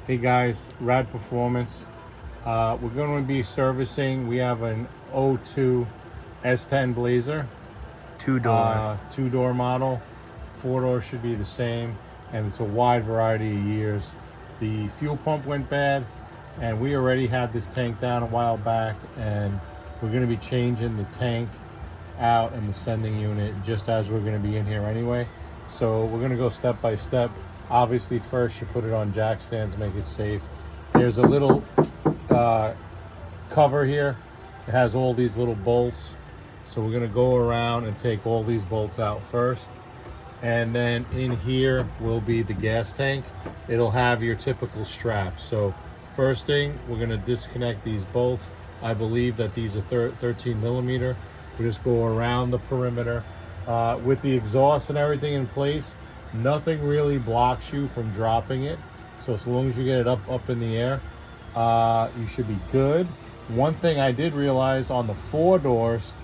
Hey guys, Rad Performance. We're going to be servicing. We have an '02 S10 Blazer, Two-door. two-door model. Four-door should be the same, and it's a wide variety of years. The fuel pump went bad, and we already had this tank down a while back, and we're going to be changing the tank out and the sending unit just as we're going to be in here anyway. So we're going to go step by step. Obviously, first you put it on jack stands, make it safe. There's a little cover here. It has all these little bolts. So we're going to go around and take all these bolts out first. And then in here will be the gas tank. It'll have your typical straps. So first thing, we're going to disconnect these bolts. I believe that these are 13 millimeter. We just go around the perimeter. With the exhaust and everything in place, nothing really blocks you from dropping it. So as long as you get it up in the air, you should be good. One thing I did realize on the four doors,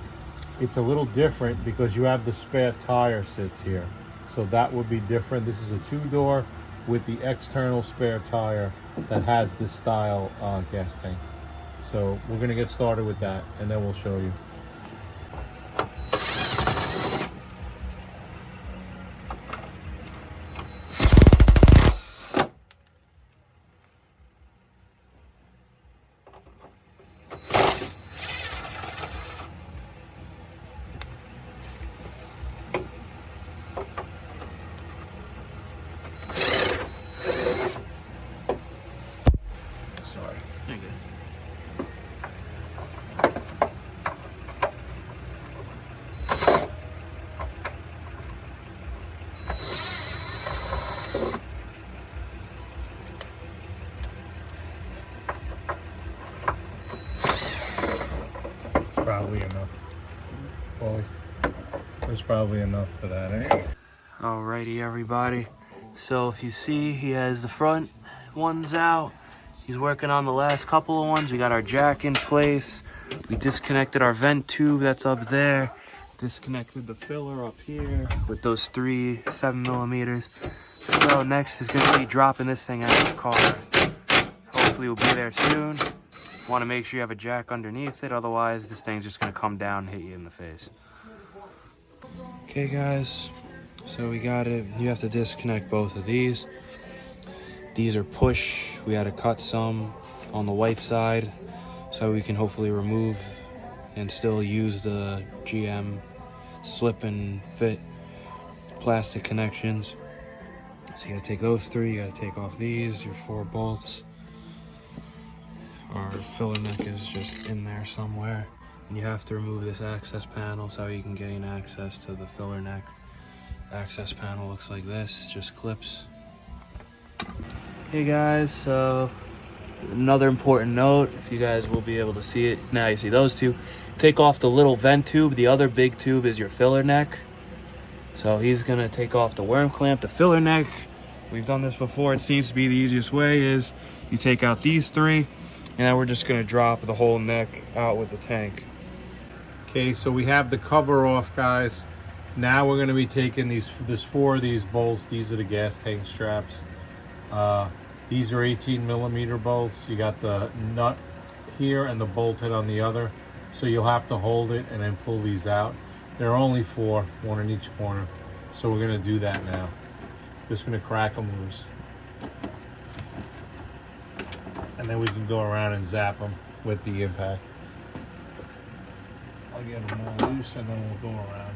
it's a little different because you have the spare tire sits here. So that would be different. This is a two-door with the external spare tire that has this style gas tank. So we're gonna get started with that and then we'll show you. Sorry. You're good. It's probably enough. Well, it's probably enough for that, eh? Alrighty, everybody. So if you see, he has the front ones out. He's working on the last couple of ones. We got our jack in place. We disconnected our vent tube that's up there. Disconnected the filler up here with those 3 7 millimeters. So next is gonna be dropping this thing out of the car. Hopefully we'll be there soon. Want to make sure you have a jack underneath it, otherwise this thing's just gonna come down and hit you in the face. Okay guys, so we got it. You have to disconnect both of these. These are push. We had to cut some on the white side so we can hopefully remove and still use the GM slip and fit plastic connections. So you gotta take those 3, you gotta take off these, your 4 bolts. Our filler neck is just in there somewhere. And you have to remove this access panel so you can gain access to the filler neck. Access panel looks like this, just clips. Hey guys, so another important note, if you guys will be able to see it, now you see those two. Take off the little vent tube, the other big tube is your filler neck. So he's gonna take off the worm clamp, the filler neck. We've done this before, it seems to be the easiest way is you take out these 3, and then we're just gonna drop the whole neck out with the tank. Okay, so we have the cover off, guys. Now we're going to be taking there's 4 of these bolts. These are the gas tank straps. These are 18 millimeter bolts. You got the nut here and the bolt head on the other. So you'll have to hold it and then pull these out. There are only 4, 1 in each corner. So we're going to do that now. Just going to crack them loose. And then we can go around and zap them with the impact. I'll get them all loose and then we'll go around.